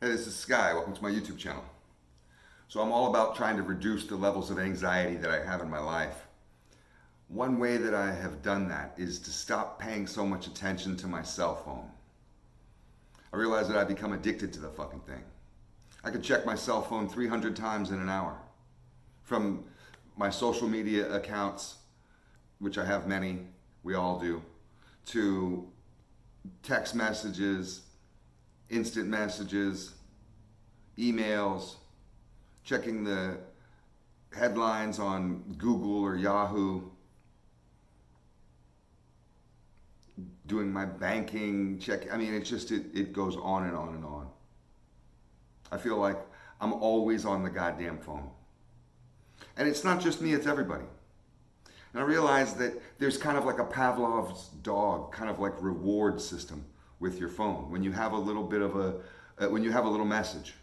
Hey, this is Sky. Welcome to my YouTube channel. So I'm all about trying to reduce the levels of anxiety that I have in my life. One way that I have done that is to stop paying so much attention to my cell phone. I realize that I've become addicted to the fucking thing. I could check my cell phone 300 times in an hour. From my social media accounts, which I have many, we all do, to text messages, instant messages, emails, checking the headlines on Google or Yahoo, doing my banking check. I mean, it goes on and on and on. I feel like I'm always on the goddamn phone. And it's not just me, it's everybody. And I realize that there's kind of like a Pavlov's dog, kind of like reward system with your phone. When you have a little bit of when you have a little message,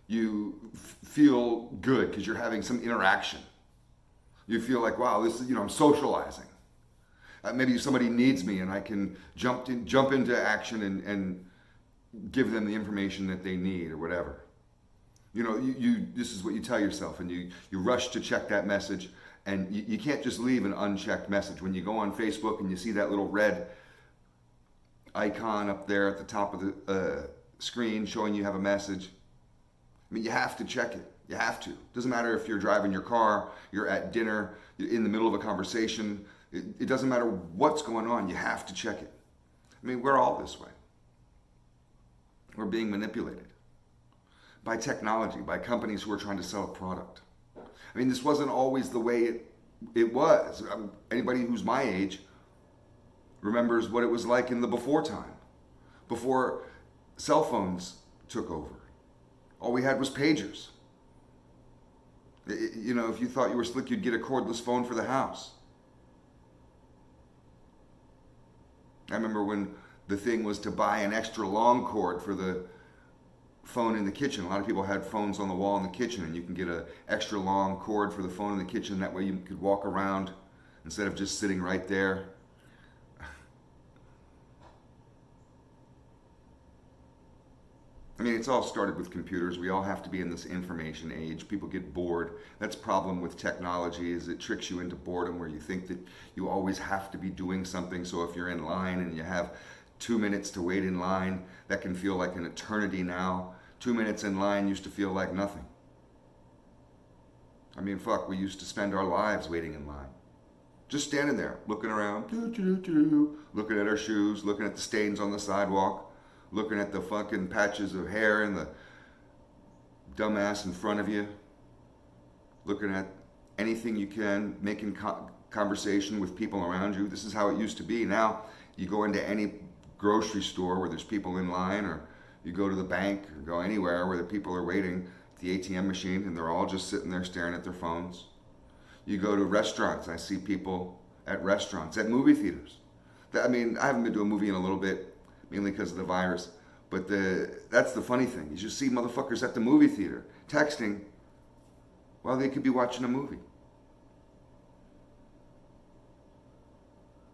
you feel good because you're having some interaction. You feel like, wow, this is, I'm socializing. Maybe somebody needs me and I can jump into action and give them the information that they need or whatever. This is what you tell yourself, and you rush to check that message, and you can't just leave an unchecked message. When you go on Facebook and you see that little red icon up there at the top of the screen showing you have a message, I mean, you have to check it. You have to. Doesn't matter if you're driving your car, you're at dinner, you're in the middle of a conversation. It doesn't matter what's going on. You have to check it. I mean, we're all this way. We're being manipulated by technology, by companies who are trying to sell a product. I mean, this wasn't always the way it was. Anybody who's my age remembers what it was like in the before time, before cell phones took over. All we had was pagers. If you thought you were slick, you'd get a cordless phone for the house. I remember when the thing was to buy an extra long cord for the phone in the kitchen. A lot of people had phones on the wall in the kitchen, and you can get an extra long cord for the phone in the kitchen. That way you could walk around instead of just sitting right there. I mean, it's all started with computers. We all have to be in this information age. People get bored. That's the problem with technology, is it tricks you into boredom where you think that you always have to be doing something. So if you're in line and you have 2 minutes to wait in line, that can feel like an eternity now. 2 minutes in line used to feel like nothing. I mean, fuck, we used to spend our lives waiting in line. Just standing there, looking around, looking at our shoes, looking at the stains on the sidewalk, looking at the fucking patches of hair and the dumbass in front of you, looking at anything you can, making conversation with people around you. This is how it used to be. Now, you go into any grocery store where there's people in line, or you go to the bank or go anywhere where the people are waiting at the ATM machine and they're all just sitting there staring at their phones. You go to restaurants. I see people at restaurants, at movie theaters. I mean, I haven't been to a movie in a little bit, mainly because of the virus. But that's the funny thing. You just see motherfuckers at the movie theater texting while they could be watching a movie.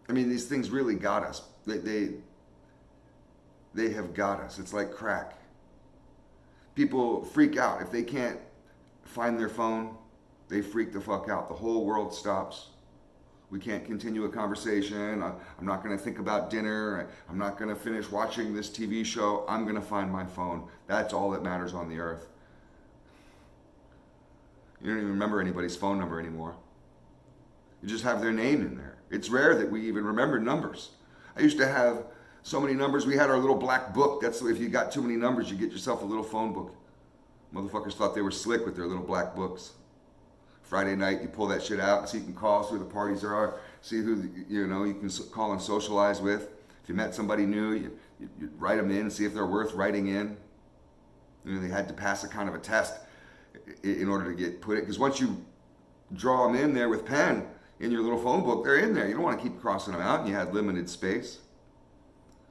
I mean, these things really got us. They have got us. It's like crack. People freak out. If they can't find their phone, they freak the fuck out. The whole world stops. We can't continue a conversation. I'm not going to think about dinner. I'm not going to finish watching this TV show. I'm going to find my phone. That's all that matters on the earth. You don't even remember anybody's phone number anymore. You just have their name in there. It's rare that we even remember numbers. I used to have so many numbers. We had our little black book. That's if you got too many numbers, you get yourself a little phone book. Motherfuckers thought they were slick with their little black books. Friday night, you pull that shit out so you can call, see who the parties are, see who you can call and socialize with. If you met somebody new, you write them in, see if they're worth writing in. They had to pass a kind of a test in order to get put it, because once you draw them in there with pen in your little phone book, they're in there. You don't want to keep crossing them out, and you had limited space.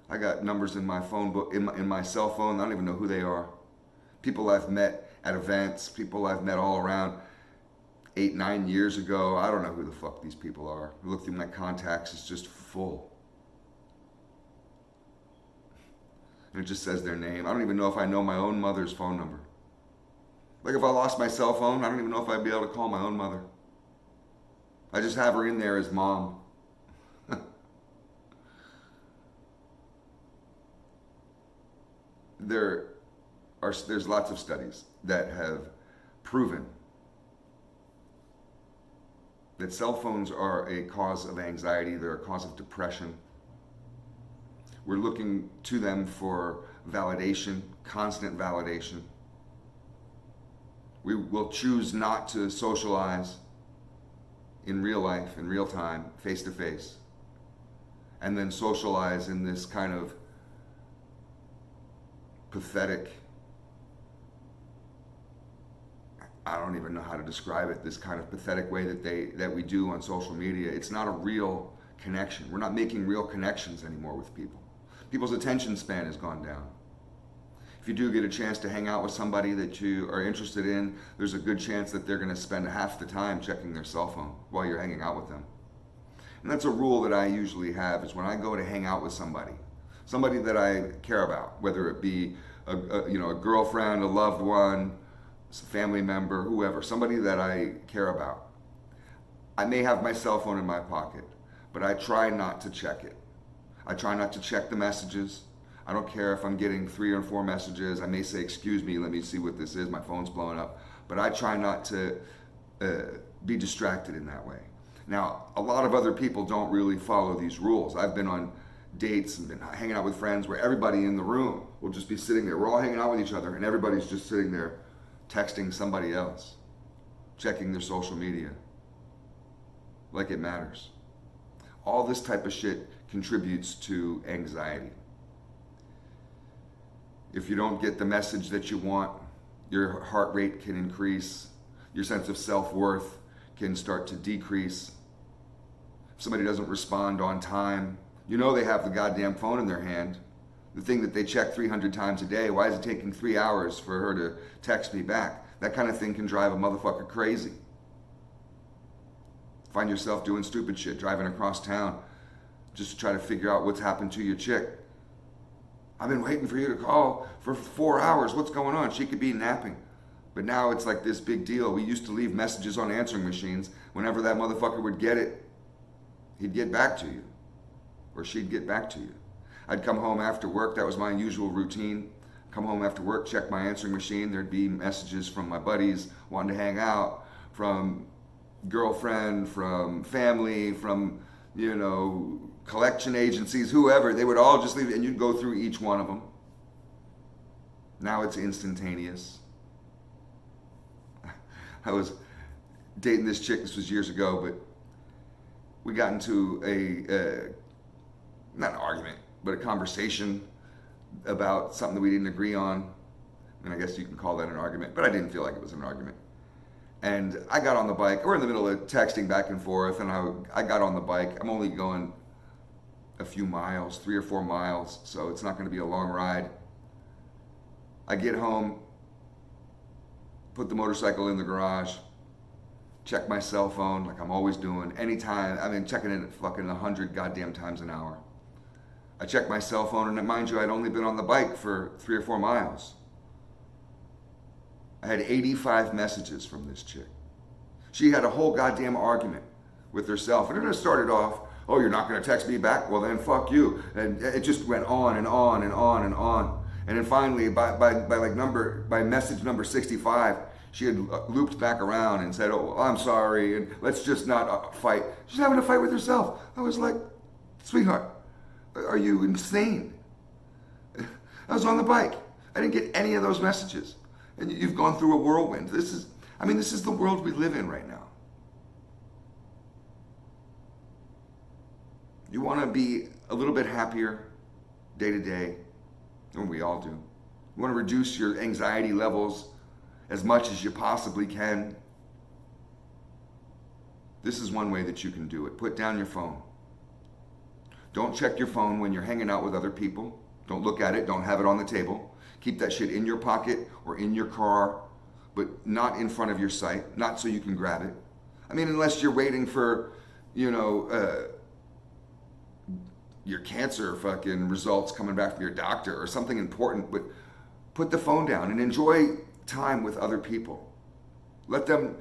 I got numbers in my phone book, in my cell phone. I don't even know who they are. People I've met at events, people I've met all around. 8, 9 years ago, I don't know who the fuck these people are. I look through my contacts, it's just full. and it just says their name. I don't even know if I know my own mother's phone number. Like if I lost my cell phone, I don't even know if I'd be able to call my own mother. I just have her in there as mom. There's lots of studies that have proven that cell phones are a cause of anxiety, they're a cause of depression. We're looking to them for validation, constant validation. We will choose not to socialize in real life, in real time, face to face, and then socialize in this kind of pathetic, I don't even know how to describe it, this kind of pathetic way that we do on social media. It's not a real connection. We're not making real connections anymore with people. People's attention span has gone down. If you do get a chance to hang out with somebody that you are interested in, there's a good chance that they're going to spend half the time checking their cell phone while you're hanging out with them. And that's a rule that I usually have, is when I go to hang out with somebody that I care about, whether it be a girlfriend, a loved one, a family member, whoever, somebody that I care about. I may have my cell phone in my pocket, but I try not to check it. I try not to check the messages. I don't care if I'm getting 3 or 4 messages. I may say, excuse me, let me see what this is. My phone's blowing up. But I try not to be distracted in that way. Now, a lot of other people don't really follow these rules. I've been on dates and been hanging out with friends where everybody in the room will just be sitting there. We're all hanging out with each other and everybody's just sitting there texting somebody else, checking their social media like it matters. All this type of shit contributes to anxiety. If you don't get the message that you want, your heart rate can increase, your sense of self-worth can start to decrease. If somebody doesn't respond on time, you know they have the goddamn phone in their hand, the thing that they check 300 times a day. Why is it taking 3 hours for her to text me back? That kind of thing can drive a motherfucker crazy. Find yourself doing stupid shit, driving across town just to try to figure out what's happened to your chick. I've been waiting for you to call for 4 hours. What's going on? She could be napping. But now it's like this big deal. We used to leave messages on answering machines. Whenever that motherfucker would get it, he'd get back to you. Or she'd get back to you. I'd come home after work. That was my usual routine. Come home after work, check my answering machine. There'd be messages from my buddies wanting to hang out, from girlfriend, from family, from, collection agencies, whoever. They would all just leave, and you'd go through each one of them. Now it's instantaneous. I was dating this chick, this was years ago, but we got into not an argument, but a conversation about something that we didn't agree on. And I guess you can call that an argument, but I didn't feel like it was an argument. And I got on the bike. We're in the middle of texting back and forth, and I got on the bike. I'm only going a few miles, 3 or 4 miles, so it's not going to be a long ride. I get home, put the motorcycle in the garage, check my cell phone like I'm always doing. Anytime, checking it fucking 100 goddamn times an hour. I check my cell phone, and mind you, I'd only been on the bike for 3 or 4 miles. I had 85 messages from this chick. She had a whole goddamn argument with herself. And it started off, oh, you're not going to text me back? Well, then fuck you. And it just went on and on and on and on. And then finally, by message number 65, she had looped back around and said, oh, I'm sorry, and let's just not fight. She's having a fight with herself. I was like, sweetheart, are you insane? I was on the bike. I didn't get any of those messages. And you've gone through a whirlwind. This is the world we live in right now. You want to be a little bit happier day to day, and we all do. You want to reduce your anxiety levels as much as you possibly can. This is one way that you can do it. Put down your phone. Don't check your phone when you're hanging out with other people. Don't look at it. Don't have it on the table. Keep that shit in your pocket or in your car, but not in front of your sight, not so you can grab it. your cancer fucking results coming back from your doctor or something important, but put the phone down and enjoy time with other people. Let them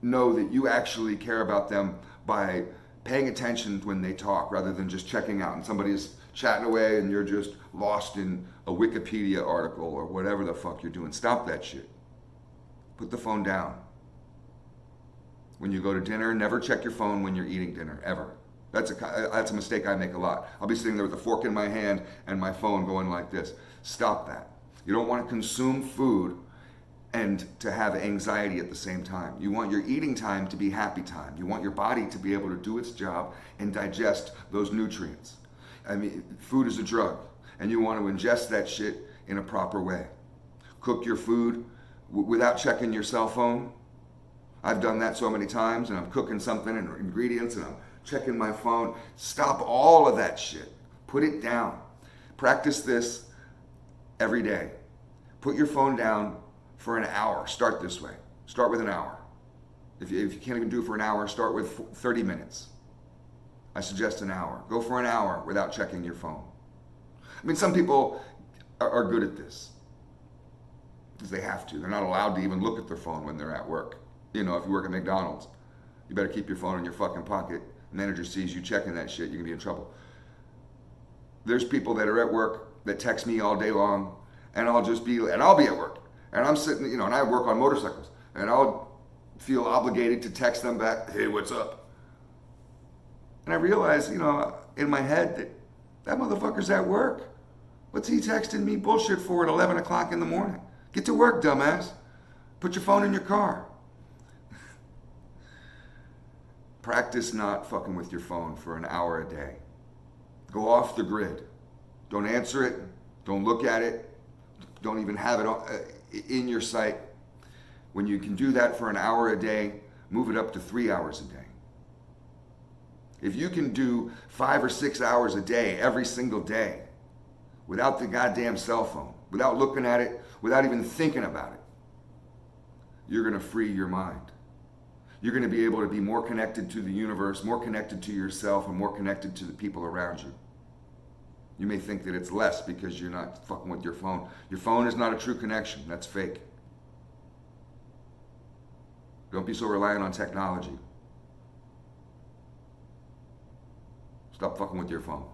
know that you actually care about them by paying attention when they talk rather than just checking out and somebody's chatting away and you're just lost in a Wikipedia article or whatever the fuck you're doing. Stop that shit. Put the phone down. When you go to dinner, never check your phone when you're eating dinner, ever. That's a mistake I make a lot. I'll be sitting there with a fork in my hand and my phone going like this. Stop that. You don't want to consume food and to have anxiety at the same time. You want your eating time to be happy time. You want your body to be able to do its job and digest those nutrients. I mean, food is a drug, and you want to ingest that shit in a proper way. Cook your food without checking your cell phone. I've done that so many times, and I'm cooking something and ingredients, and I'm checking my phone. Stop all of that shit. Put it down. Practice this every day. Put your phone down for an hour. Start this way. Start with an hour. If you can't even do it for an hour, start with 30 minutes. I suggest an hour. Go for an hour without checking your phone. I mean, some people are good at this because they have to. They're not allowed to even look at their phone when they're at work. You know, if you work at McDonald's, you better keep your phone in your fucking pocket. The manager sees you checking that shit, you're gonna be in trouble. There's people that are at work that text me all day long, and I'll be at work, and I'm sitting, you know, and I work on motorcycles, and I'll feel obligated to text them back, hey, what's up? And I realize, you know, in my head that motherfucker's at work. What's he texting me bullshit for at 11 o'clock in the morning? Get to work, dumbass. Put your phone in your car. Practice not fucking with your phone for an hour a day. Go off the grid. Don't answer it. Don't look at it. Don't even have it in your sight. When you can do that for an hour a day, move it up to 3 hours a day. If you can do 5 or 6 hours a day, every single day, without the goddamn cell phone, without looking at it, without even thinking about it, you're gonna free your mind. You're gonna be able to be more connected to the universe, more connected to yourself, and more connected to the people around you. You may think that it's less because you're not fucking with your phone. Your phone is not a true connection, that's fake. Don't be so reliant on technology. Stop fucking with your phone.